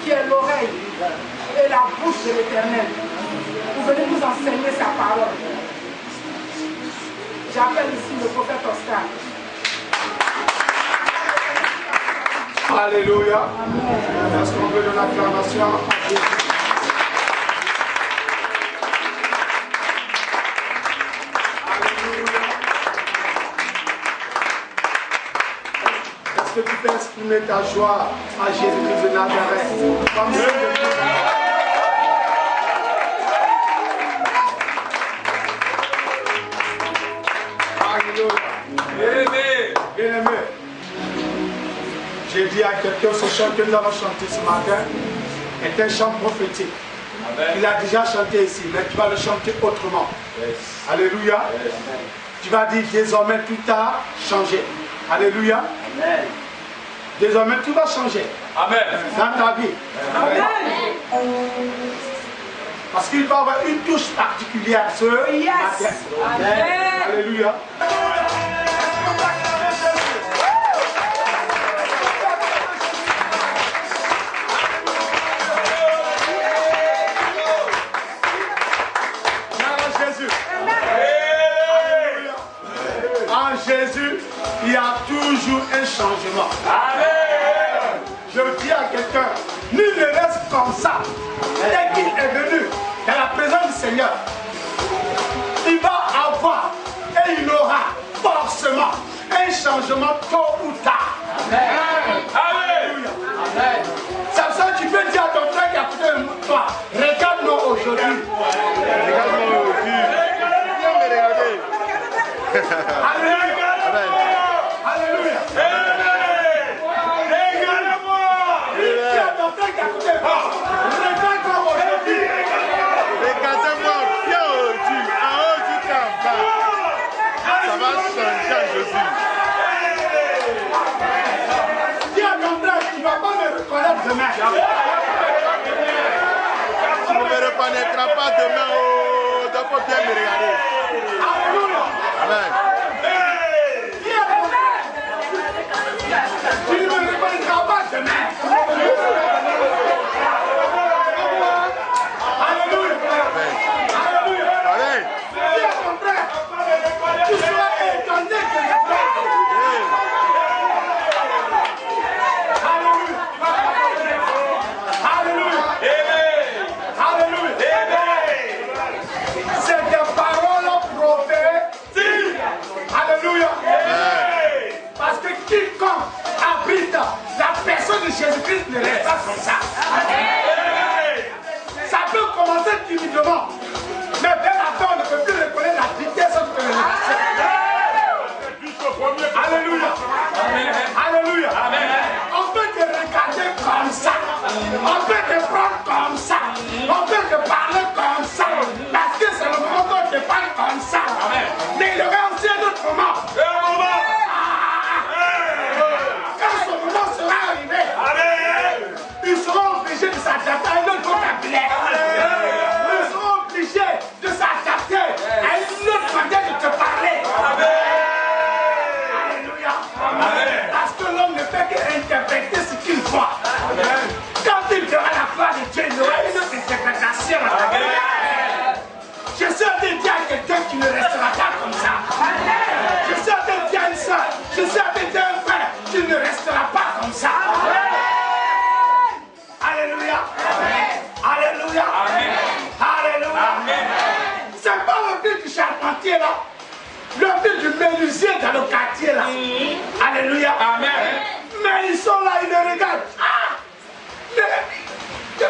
qui est l'oreille et la bouche de l'Éternel, vous venez nous enseigner sa parole. J'appelle ici le prophète Oscar. Alléluia. Est-ce qu'on veut de l'acclamation à Jésus? Alléluia. Est-ce que tu peux exprimer ta joie à Jésus-Christ de Nazareth? Comme ça. Bien-aimé, j'ai dit à quelqu'un, ce chant que nous avons chanté ce matin est un chant prophétique. Amen. Il a déjà chanté ici, mais tu vas le chanter autrement. Yes. Alléluia. Yes. Tu vas dire désormais tout a changé. Alléluia. Amen. Désormais tout va changer. Amen. Dans ta vie. Amen. Parce qu'il va y avoir une touche particulière ce matin. Amen. Alléluia. En Jésus, il y a toujours un changement. Amen. Je dis à quelqu'un, nul ne reste comme ça. Dès qu'il est venu dans la présence du Seigneur, il va avoir et il aura forcément un changement tôt ou tard. Amen. Alléluia. Amen. C'est ça, tu peux dire à ton frère qui a côté de toi, regarde-moi aujourd'hui. Regarde-moi aujourd'hui. Viens me regarder. Alléluia. Amen. Alléluia. Regarde-moi. Dis à ton frère qui a côté de toi, regarde-moi aujourd'hui. Regardez-moi bien aujourd'hui, en haut du camp. Ça va changer en Jésus. Dis à ton frère, tu ne vas pas me reconnaître demain. Tu ne me reconnaîtras pas demain. Oh, donc faut bien me regarder. Alléluia. Amen. Dis à ton frère, tu ne me reconnaîtras pas demain. Alléluia. Alléluia. Amen. Dis à ton frère, tu seras étonné que je sois. Alléluia. Alléluia. Alléluia. C'est des paroles prophétiques. Alléluia. Parce que quiconque abrite la personne de Jésus-Christ ne reste pas comme ça. Ça peut commencer timidement, mais vers la fin, on ne peut plus reconnaître la vitesse de l'élévation. Alléluia. Alléluia. On peut te regarder comme ça. On peut te prendre comme ça. On peut te parler comme ça. Parce que c'est le moment où on te parle comme ça. Mais il y aura aussi un autre moment. Quand ce moment sera arrivé, ils seront obligés de s'adapter à un autre vocabulaire. Ils seront obligés de s'adapter à une autre manière de te parler. Alléluia. Parce que l'homme ne fait qu'interpréter ce qu'il voit. Quand il verra la gloire de Dieu, il aura une autre interprétation. Je suis en train de dire à quelqu'un qui ne restera pas comme ça. Je suis en train de dire à une soeur, je suis en train de dire à un frère qui ne restera pas comme ça. Alléluia. Alléluia. Alléluia. C'est pas le but du charpentier là. Le but du menuisier dans le quartier là. Alléluia. Amen. Mais ils sont là, ils le regardent. Ah!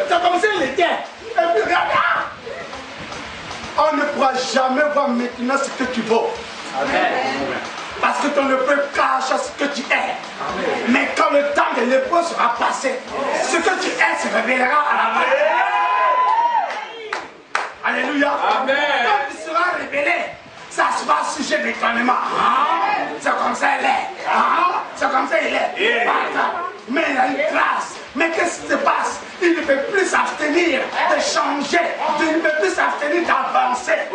Ça a commencé l'été. Et puis regarde. Ah! On ne pourra jamais voir maintenant ce que tu vaux. Amen. Parce que ton épreuve cache ce que tu es. Amen. Mais quand le temps de l'épreuve sera passé, ce que tu es se révélera à la fin. Alléluia. Amen. Quand il sera révélé, ça sera sujet d'étonnement. C'est comme ça il est. C'est comme ça il est. Mais il a une grâce. Mais qu'est-ce qui se passe? Il ne peut plus s'abstenir de changer. Il ne peut plus s'abstenir d'avancer.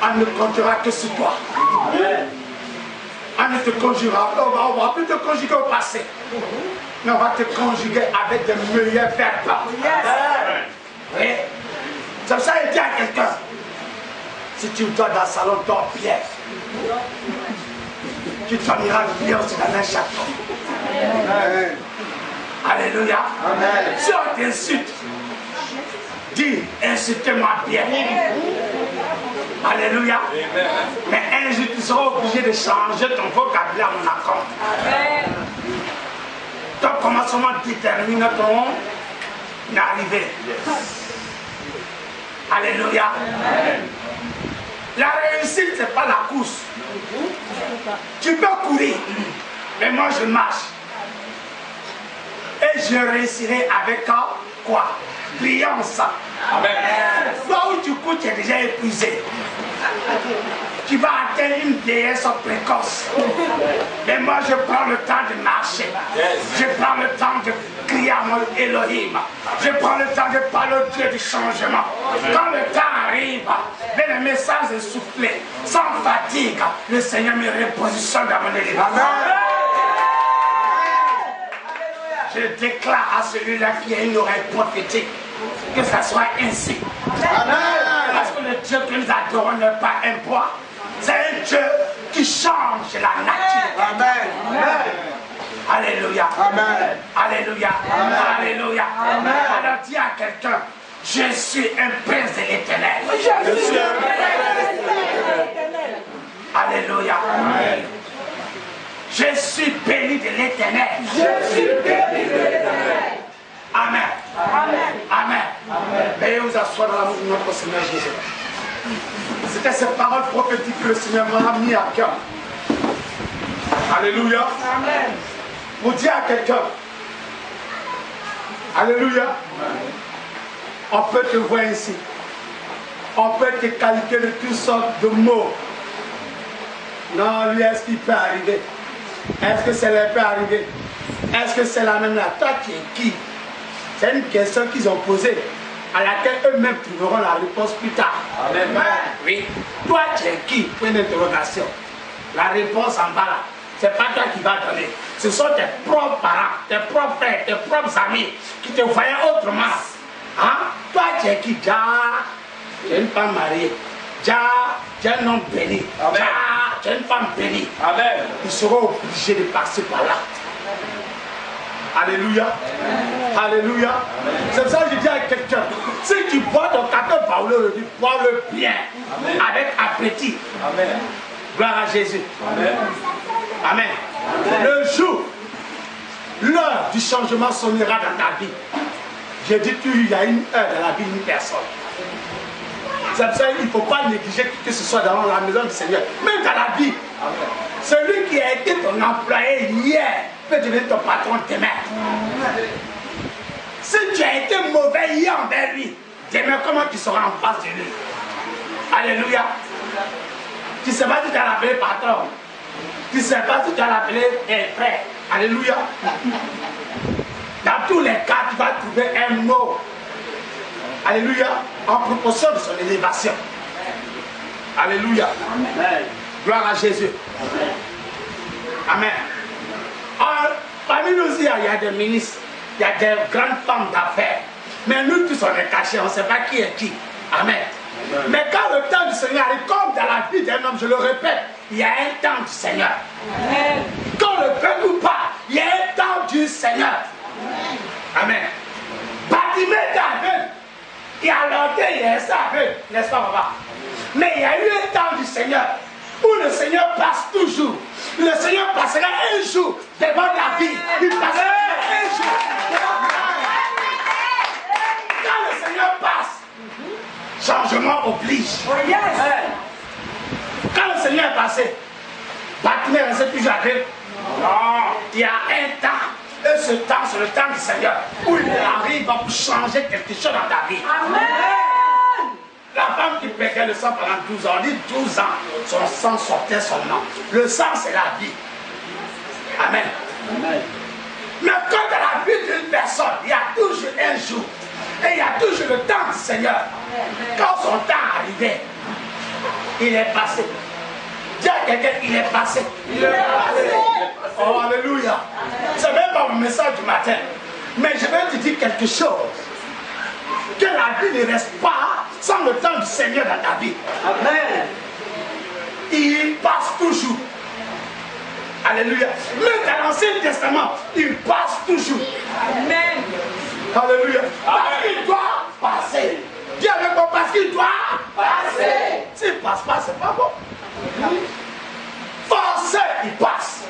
On ne comptera que sur toi. On ne te conjurera. On va plus te conjuguer au passé. mais on va te conjuguer avec de meilleurs verbes. Oui. C'est pour ça qu'il dit à quelqu'un, si tu dors dans le salon, dors bien. Tu dormiras bien aussi dans un château. Alléluia. Amen. Si on t'insulte, dis, insulte-moi bien. Alléluia. Mais un jour, tu seras obligé de changer ton vocabulaire en accord. Ton commencement détermine ton arrivée. Alléluia. La réussite, ce n'est pas la course. Tu peux courir, mais moi je marche. Et je réussirai avec quoi? Brillance. Amen. Toi où tu cours, tu es déjà épuisé. Tu vas atteindre une vieillesse précoce. Mais moi, je prends le temps de marcher. Je prends le temps de crier à mon Elohim. Je prends le temps de parler au Dieu du changement. Quand le temps arrive, le message est soufflé, sans fatigue, le Seigneur me repositionne dans mon élément. Je déclare à celui-là qui a une oreille prophétique que ça soit ainsi. Amen. Parce que le Dieu que nous adorons n'est pas un poids, c'est un Dieu qui change la nature. Amen. Alléluia. Amen. Alléluia. Amen. Alléluia. Amen. Alors dis à quelqu'un, je suis un prince de l'Éternel. Je suis un prince de l'Éternel. Alléluia. Amen. Je suis béni de l'Éternel. Je suis béni de l'Éternel. Amen. Amen. Amen. Amen. Veuillez vous asseoir dans l'amour de notre Seigneur Jésus. C'était ces paroles prophétiques que le Seigneur m'a mis à cœur. Alléluia. Amen. Pour dire à quelqu'un, alléluia, on peut te voir ici. On peut te qualifier de toutes sortes de mots. Non, lui, est-ce qu'il peut arriver? Est-ce que ça leur peut arriver? Est-ce que c'est la même là? Toi, tu es qui? C'est une question qu'ils ont posée, à laquelle eux-mêmes trouveront la réponse plus tard. Amen. Oui. Toi, tu es qui? Point d'interrogation. La réponse en bas là, c'est pas toi qui vas donner. Ce sont tes propres parents, tes propres frères, tes propres amis qui te voyaient autrement. Hein? Toi, tu es qui? Tu es une femme mariée. Tu es un homme béni. Tu es une femme bénie. Amen. Ils seront obligés de passer par là. Alléluia. Amen. Alléluia. C'est pour ça que je dis à quelqu'un, si tu bois ton café, bois-le bien. Amen. Avec appétit. Amen. Gloire à Jésus. Amen. Amen. Amen. Le jour, l'heure du changement sonnera dans ta vie. J'ai dit qu'il y a une heure dans la vie d'une personne. C'est pour ça qu'il ne faut pas négliger que ce soit dans la maison du Seigneur. Même dans la vie. Amen. Celui qui a été ton employé hier peut devenir ton patron demain. Si tu as été mauvais hier envers lui, demain comment tu seras en face de lui? Alléluia. Tu ne sais pas si tu as l'appelé patron. Tu ne sais pas si tu as l'appelé frère. Alléluia. Dans tous les cas, tu vas trouver un mot. Alléluia. En proportion de son élévation. Alléluia. Amen. Gloire à Jésus. Amen. Alors, parmi nous, il y a des ministres, il y a des grandes femmes d'affaires. Mais nous tous, on est cachés, on ne sait pas qui est qui. Amen. Amen. Mais quand le temps du Seigneur arrive, comme dans la vie d'un homme, je le répète, il y a un temps du Seigneur. Amen. Quand le peuple ou pas, il y a un temps du Seigneur. Amen. Bartimée était aveugle. Et à l'orgueil, il y a ça aveugle, n'est-ce pas, papa? Mais il y a eu un temps du Seigneur où le Seigneur passe toujours. Le Seigneur passera un jour devant la vie. Il passera un jour devant la vie. Quand le Seigneur passe, changement oblige. Oh yes. Quand le Seigneur est passé, Bartimée restait toujours aveugle. Non, il y a un temps. Et ce temps, c'est le temps du Seigneur où il arrive pour changer quelque chose dans ta vie. Amen. La femme qui perdait le sang pendant 12 ans, on dit 12 ans, son sang sortait son nom. Le sang, c'est la vie. Amen. Amen. Mais quand dans la vie d'une personne, il y a toujours un jour, et il y a toujours le temps du Seigneur. Quand son temps arrivait, il est passé. Dis à quelqu'un, il est passé. Il est passé. Oh, alléluia. Ce n'est même pas mon message du matin. Mais je vais te dire quelque chose. Que la vie ne reste pas sans le temps du Seigneur dans ta vie. Amen. Il passe toujours. Alléluia. Même dans l'Ancien Testament, il passe toujours. Amen. Alléluia. Parce qu'il doit passer. Dis avec moi, parce qu'il doit passer. S'il ne passe pas, c'est pas bon. Forcé, il passe.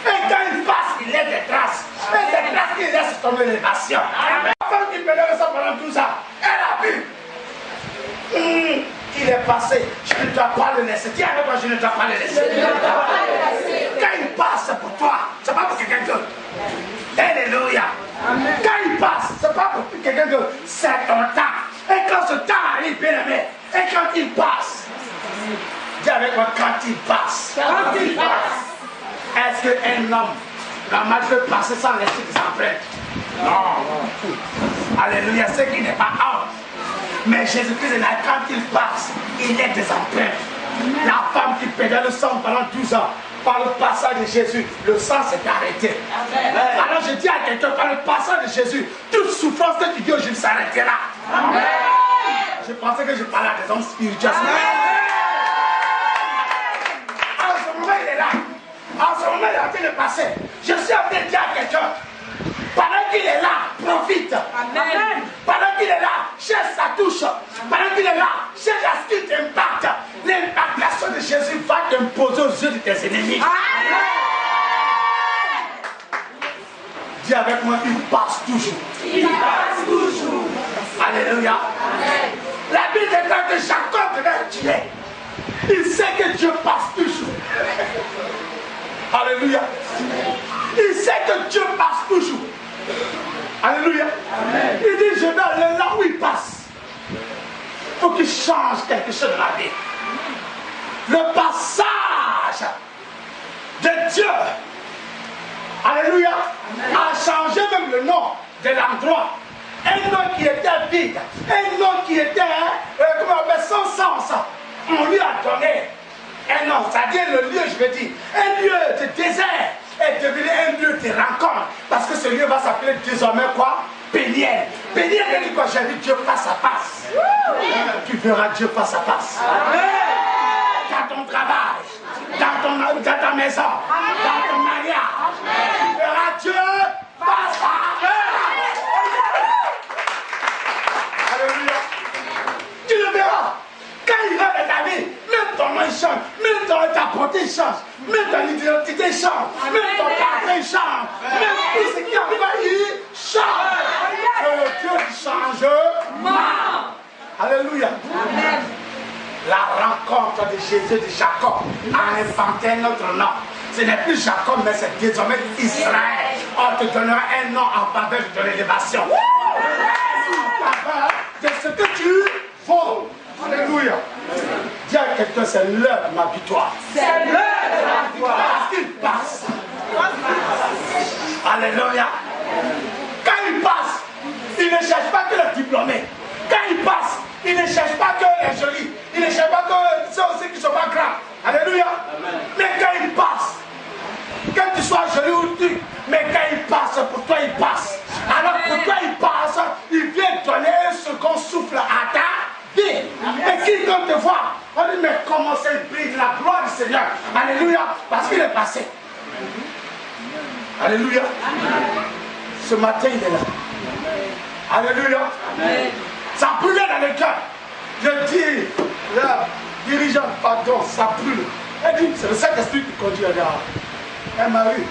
Et quand il passe, il laisse des traces. Et des traces qui laissent tomber les nations. La femme qui faisait ça pendant tout ça, elle a vu. Il est passé. Je ne dois pas le laisser. Dis avec moi, je ne dois pas le laisser. Quand il passe, c'est pour toi. C'est pas pour quelqu'un d'autre. Alléluia. Quand il passe, c'est pas pour quelqu'un d'autre. C'est ton temps. Et quand ce temps arrive, bien aimé, et quand il passe, dis avec moi, quand il passe. Quand il passe. Est-ce qu'un homme normal peut passer sans laisser des empreintes? Non. Alléluia, c'est qu'il n'est pas homme. Mais Jésus-Christ est là, quand il passe, il est des empreintes. La femme qui perdait le sang pendant 12 ans, par le passage de Jésus, le sang s'est arrêté. Amen. Alors je dis à quelqu'un, par le passage de Jésus, toute souffrance que tu dis aujourd'hui s'arrêtera. Amen. Je pensais que je parlais à des hommes spirituels. En ce moment, il est là. En ce moment, il est en train de passer. Je suis en train de dire à quelqu'un, pendant qu'il est là, profite. Amen. Pendant qu'il est là, cherche sa touche. Pendant qu'il est là, cherche à ce qu'il t'impacte. L'impactation de Jésus va t'imposer aux yeux de tes ennemis. Amen. Dis avec moi, il passe toujours. Il passe toujours. Alléluia. Amen. La Bible déclare que Jacob devait tuer. Il sait que Dieu passe toujours. Alléluia. Il sait que Dieu passe toujours. Alléluia. Amen. Il dit, je vais aller là où il passe. Il faut qu'il change quelque chose dans la vie. Le passage de Dieu, alléluia, a changé même le nom de l'endroit. Un nom qui était vide, un nom qui était sans sens, on lui a donné un nom, c'est-à-dire le lieu, je veux dire, un lieu de désert est devenu un lieu de rencontre, parce que ce lieu va s'appeler désormais quoi? Péniel. Péniel veut dire quoi? J'ai vu Dieu face à face. Tu verras Dieu face à face. Dans ton travail, dans ta maison, dans ton mariage, tu verras Dieu face à face. Alléluia. Tu le verras. Quand il va dans ta vie, même ton nom change, même ta beauté change, même ton identité change, même ton caractère change, même tout ce qui a failli change. Dieu du changement. Alléluia. Amen. La rencontre de Jésus de Jacob a inventé un autre nom. Ce n'est plus Jacob, mais c'est désormais Israël. On te donnera un nom en faveur de ton élévation. En faveur de ce que tu vaux. Alléluia. Dis à quelqu'un, c'est l'heure de ma victoire. C'est l'heure de ma victoire. Parce qu'il passe. Alléluia. Quand il passe, il ne cherche pas que le diplômé. Quand il passe, il ne cherche pas que les jolis. Il ne cherche pas que ceux aussi qui ne sont pas grands. Alléluia. Amen. Mais quand il passe, que tu sois joli ou tu, mais quand il passe, pour toi il passe. Alors pour toi il passe, il vient donner un second souffle à ta vie. Et qui quand te voit, on dit mais comment ça brille la gloire du Seigneur. Alléluia. Parce qu'il est passé. Alléluia. Amen. Ce matin il est là. Alléluia. Amen. Ça brûle dans le cœur. Je dis, la dirigeante, pardon, ça brûle. Elle dit, c'est le Saint-Esprit qui conduit un mari.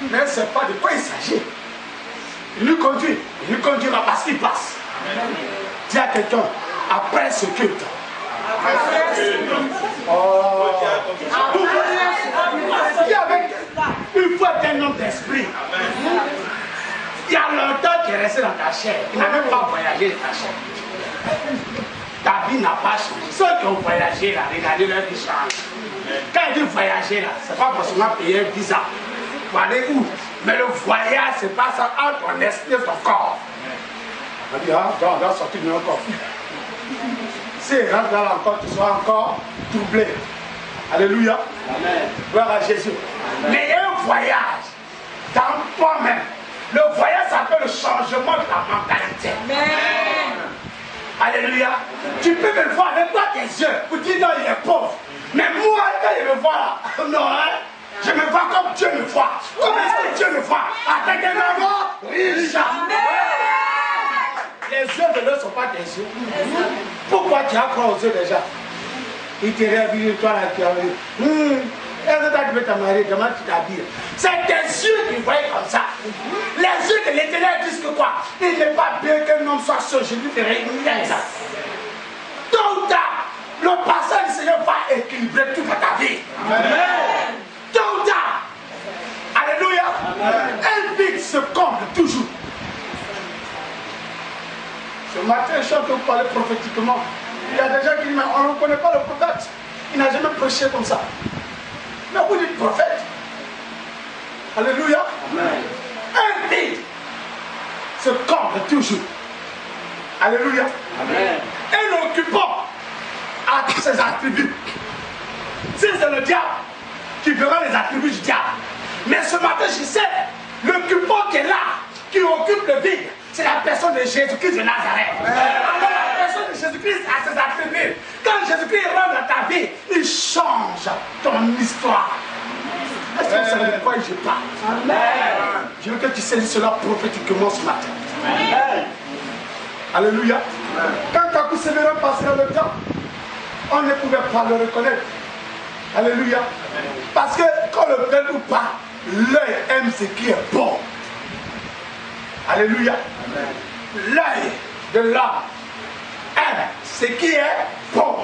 Mais elle ne sait pas de quoi il s'agit. Il lui conduira parce qu'il passe. Dis à quelqu'un, après ce culte. Oh. Il faut être un homme d'esprit. Il y a longtemps qu'il est resté dans ta chair. Il n'a même pas voyagé dans ta chair. Ta vie n'a pas changé. Ceux qui ont voyagé là, regardez leur vie change. Quand il dit voyager là, c'est pas forcément payer un visa. Pour aller où? Mais le voyage, c'est pas ça entre ton esprit et ton corps. On dit, ah, on doit sortir de notre corps. Si il rentre là encore, tu seras encore troublé. Alléluia. Gloire à Jésus. Mais il y a un voyage dans toi-même. Le voyage s'appelle le changement de la mentalité. Alléluia. Tu peux me voir avec toi tes yeux pour dire non, il est pauvre. Mais moi, quand il me voit là, non, hein, je me vois comme Dieu me voit. Comment est-ce que Dieu me voit? Avec un amour riche. Les yeux de l'autre ne sont pas tes yeux. Pourquoi tu as croire aux yeux déjà? Il te réhabille, toi là, tu as vu. Est-ce que tu veux te marier? Comment tu t'habilles? C'est tes yeux qui voient comme ça. Les yeux de l'Éternel disent que quoi? Il n'est pas bien qu'un homme soit seul. Je lui ferai une ça. Tôt ou tard, le passage du Seigneur va équilibrer toute ta vie. Amen. Tôt ou tard. Alléluia. Un vide se comble toujours. Ce matin, je suis en train de parler prophétiquement. Il y a des gens qui disent, mais on ne connaît pas le prophète. Il n'a jamais prêché comme ça. Mais vous dites prophète. Alléluia. Amen. Un vide se comble toujours. Alléluia. Amen. Un occupant a ses attributs. Si c'est le diable qui verra les attributs du diable. Mais ce matin, je sais, l'occupant qui est là, qui occupe le vide, c'est la personne de Jésus-Christ de Nazareth. Alors la personne de Jésus-Christ a ses attributs. Quand Jésus-Christ rentre dans ta vie, il change ton histoire. Est-ce que vous savez de quoi je parle? Amen. Je veux que tu saisisses cela prophétiquement ce matin. Amen. Alléluia. Amen. Quand Kakou Sévérin passait dans le temps, on ne pouvait pas le reconnaître. Alléluia. Amen. Parce que quand le peuple ou pas, l'œil aime ce qui est bon. Alléluia. L'œil de l'homme aime ce qui est bon.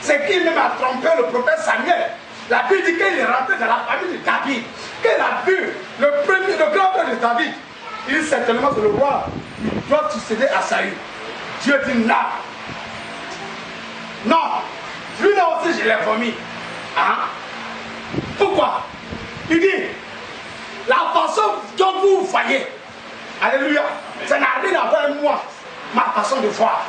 Ce qui même a trompé le prophète Samuel. La Bible dit qu'il est rentré dans la famille de David. Qu'il a vu le grand frère de David. Il dit certainement que le roi doit succéder à Saül. Dieu dit non. Non. Lui là aussi je l'ai vomi. Hein? Pourquoi? Il dit la façon dont vous voyez. Alléluia. Ça n'a rien à voir avec moi. Ma façon de voir.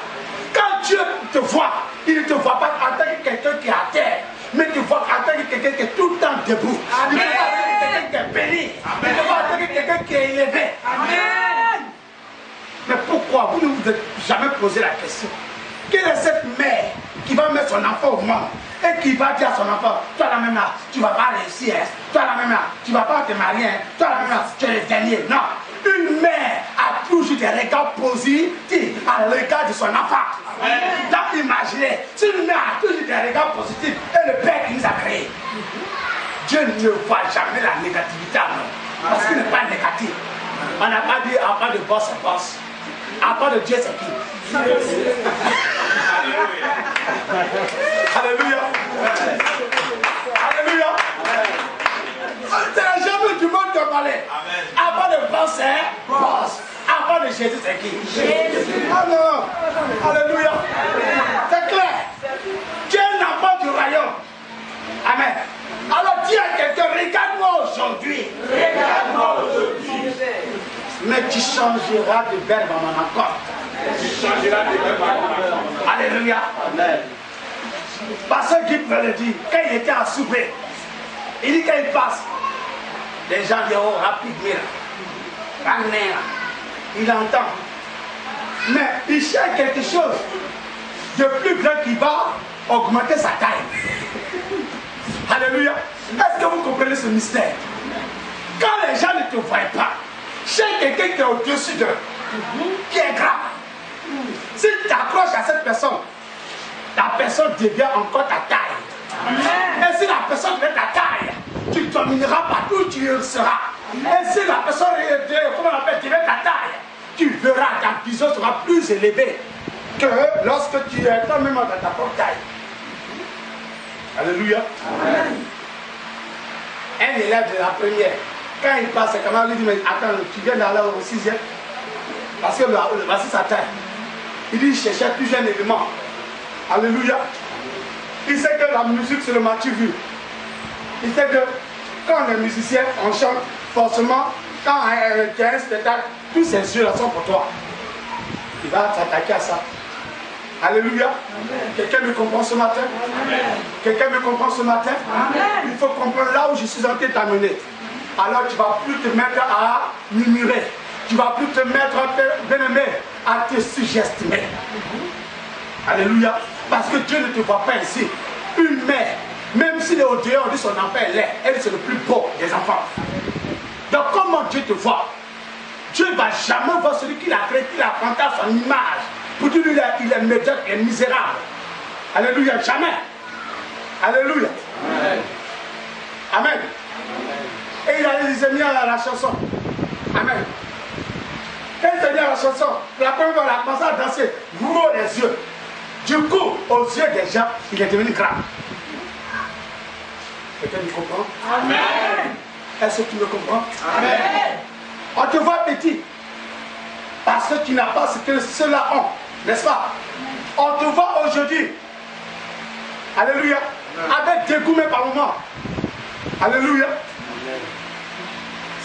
Quand Dieu te voit, il ne te voit pas en tant que quelqu'un qui est à terre. Mais tu vois en tant que quelqu'un qui est tout le temps debout. Il te voit en tant que quelqu'un qui est béni. Il te voit en tant que quelqu'un qui est élevé. Amen. Mais pourquoi vous ne vous êtes jamais posé la question? Quelle est cette mère qui va mettre son enfant au monde et qui va dire à son enfant, toi la même là, tu ne vas pas réussir, hein? Toi la même là, tu ne vas pas te marier, hein? Toi la même là, tu es le dernier. Non. Une mère a toujours des regards positifs à l'égard de son enfant. Donc imaginez, si une mère a toujours des regards positifs et le Père qui nous a créés, Dieu ne voit jamais la négativité à nous. Parce qu'il n'est pas négatif. On n'a pas dit à part de boss c'est boss. À part de Dieu c'est qui? Alléluia. Alléluia. C'est jamais du monde de parler. À part de boss c'est boss. À part de Jésus c'est qui? Jésus. Ah non. Alléluia. C'est clair. Dieu n'a pas du royaume. Amen. Alors dis à quelqu'un, regarde-moi aujourd'hui. Regarde-moi aujourd'hui. Mais tu changeras de verbe à mon accord. Tu changeras de verbe à mon accord. Alléluia. Amen. Pasteur Guy peut le dire, quand il était à souper, il dit quand il passe, les gens disent oh rapide, il entend. Mais il cherche quelque chose de plus grand qui va augmenter sa taille. Alléluia. Est-ce que vous comprenez ce mystère? Quand les gens ne te voient pas, cherche quelqu'un qui est au-dessus d'eux, qui est grand. Si tu t'accroches à cette personne, la personne devient encore ta taille. Et si la personne devient ta taille, tu domineras partout où tu seras. Et si la personne comment on appelle, devient ta taille, tu verras ta vision sera plus élevée que lorsque tu es toi-même dans ta propre taille. Alléluia. Amen. Un élève de la première, quand il passe, c'est comment lui dit, mais attends, tu viens d'aller au 6e. Parce que voici sa taille. Il dit, il cherchait plus un élément. Alléluia. Il sait que la musique, c'est le mature vu. Il sait que quand on est musicien, on chante, forcément, quand tu as un spectacle, tous ces yeux-là sont pour toi. Il va s'attaquer à ça. Alléluia. Quelqu'un me comprend ce matin? Quelqu'un me comprend ce matin? Il faut comprendre là où je suis en train de t'amener. Alors tu ne vas plus te mettre à murmurer. Tu ne vas plus te mettre, bien-aimé, à te suggester. Alléluia. Parce que Dieu ne te voit pas ici. Une mère, même s'il est au dehors de son enfant, elle c'est le plus beau des enfants. Donc comment Dieu te voit? Dieu ne va jamais voir celui qui l'a créé, qui l'a planté à son image. Pour dire lui, il est médiocre et misérable. Alléluia, jamais. Alléluia. Amen. Amen. Et il a les mis à la chanson. Amen. Quand il s'est mis à la chanson, la première fois, il a commencé à danser, gros les yeux. Du coup, aux yeux des gens, il est devenu grand. Quelqu'un me comprend? Amen. Est-ce que tu me comprends? Amen. On te voit petit. Parce que tu n'as pas ce que ceux-là ont. N'est-ce pas? On te voit aujourd'hui. Alléluia. Avec dégoût même par moment. Alléluia.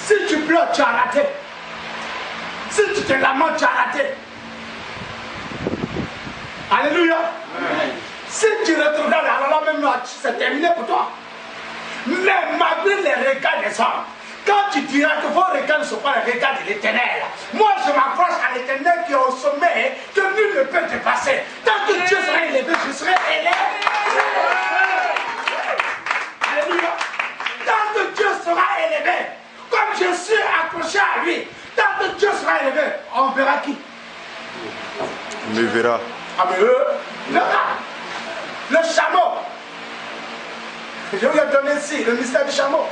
Si tu pleures, tu as raté. Si tu te lamentes, tu as raté. Alléluia. Amen. Si tu regardes, alors là même, c'est terminé pour toi. Mais malgré les regards des hommes, quand tu diras que vos regards ne sont pas les regards de l'Éternel, moi je m'approche à l'Éternel qui est au sommet, que nul ne peut dépasser. Tant que Dieu sera élevé, je serai élevé. Alléluia. Tant que Dieu sera élevé, comme je suis accroché à lui, tant que Dieu sera élevé, on verra qui? On le verra. Ah mais le chameau. Je vous ai donné ici le mystère du chameau.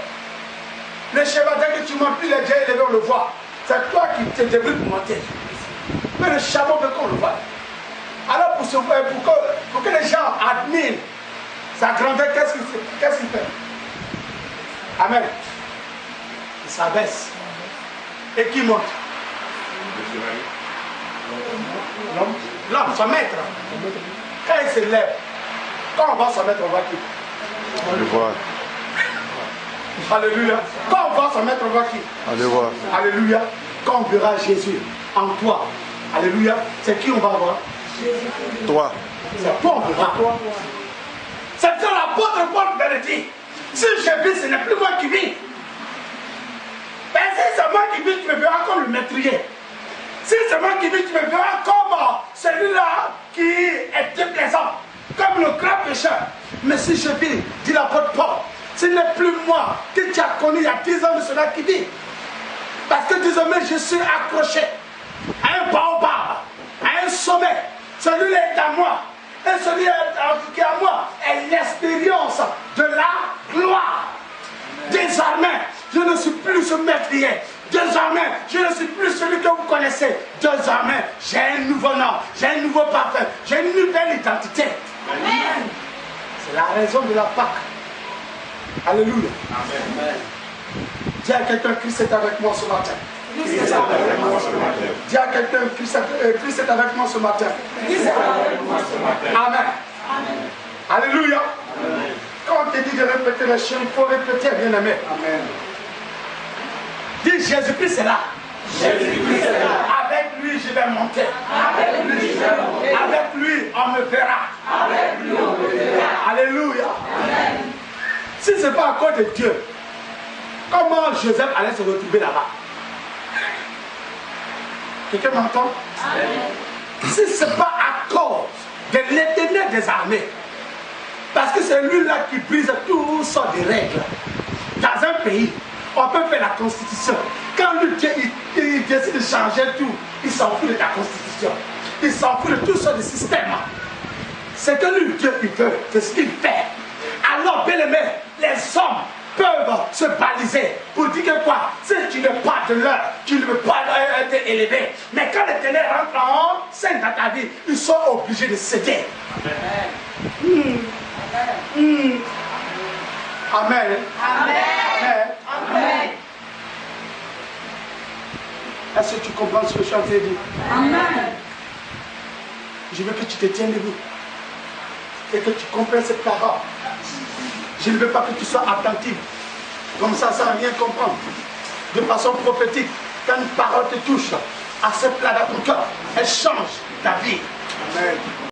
Le cheval, dès que tu montes, plus il est déjà élevé, on le voit. C'est toi qui te débrouilles pour monter. Mais le chameau veut qu'on le voit. Alors pour que les gens admirent sa grandeur, qu'est-ce qu'il fait? Amen. Il s'abaisse. Et qui monte? L'homme, son maître. Quand il se lève, quand on voit son maître, on voit qui? On le voit. Alléluia. Quand on voit son maître, on voit qui? On le voit. Alléluia. Quand on verra Jésus en toi, alléluia, c'est qui on va voir? Toi. C'est toi on verra. C'est ça l'apôtre Paul me dit. Si je vis, ce n'est plus moi qui vis. Mais si c'est moi qui vis, tu me verras comme le maîtrier. Si c'est moi qui vis, tu me verras comme celui-là qui est déplaisant, comme le grand pécheur. Mais si je vis, dit l'apôtre Paul, ce n'est plus moi que tu as connu il y a 10 ans de cela qui vit. Parce que désormais je suis accroché à un baobab, à un sommet. Celui-là est à moi. Et celui qui est à moi est l'expérience de la gloire. Désormais, je ne suis plus ce maîtrier. Désormais, je ne suis plus celui que vous connaissez. Désormais, j'ai un nouveau nom, j'ai un nouveau parfum, j'ai une nouvelle identité. Amen. C'est la raison de la Pâque. Alléluia. Amen. Dis à quelqu'un, Christ est avec moi ce matin. Christ est avec moi ce matin. Dis à quelqu'un, Christ est avec moi ce matin. Christ est avec moi ce matin. Amen. Amen. Alléluia. Amen. Quand on te dit de répéter les choses, il faut répéter, bien-aimé. Amen. Dis Jésus-Christ est là. Jésus-Christ est là. Avec lui, je vais monter. Avec lui, je vais monter. Avec lui, on me verra. Avec lui, on me verra. Alléluia. Amen. Si ce n'est pas à cause de Dieu, comment Joseph allait se retrouver là-bas? Quelqu'un m'entend? Si ce n'est pas à cause de l'Éternel des armées, parce que c'est lui-là qui brise toutes sortes de règles. Dans un pays, on peut faire la constitution. Quand lui, Dieu, il décide de changer tout, il s'en fout de ta constitution. Il s'en fout de tout ce système. C'est que lui, Dieu, il veut, c'est ce qu'il fait. Alors, bien aimé, les hommes peuvent se baliser pour dire que quoi? Si tu n'es pas de l'heure, tu ne veux pas être élevé. Mais quand l'Éternel rentre en scène dans ta vie, ils sont obligés de céder. Amen. Amen. Amen. Amen. Amen. Est-ce que tu comprends ce que je suis en train de dire? Amen. Je veux que tu te tiennes debout et que tu comprennes cette parole. Je ne veux pas que tu sois attentif, comme ça sans rien comprendre. De façon prophétique, quand une parole te touche, accepte-la dans ton cœur, elle change ta vie. Amen.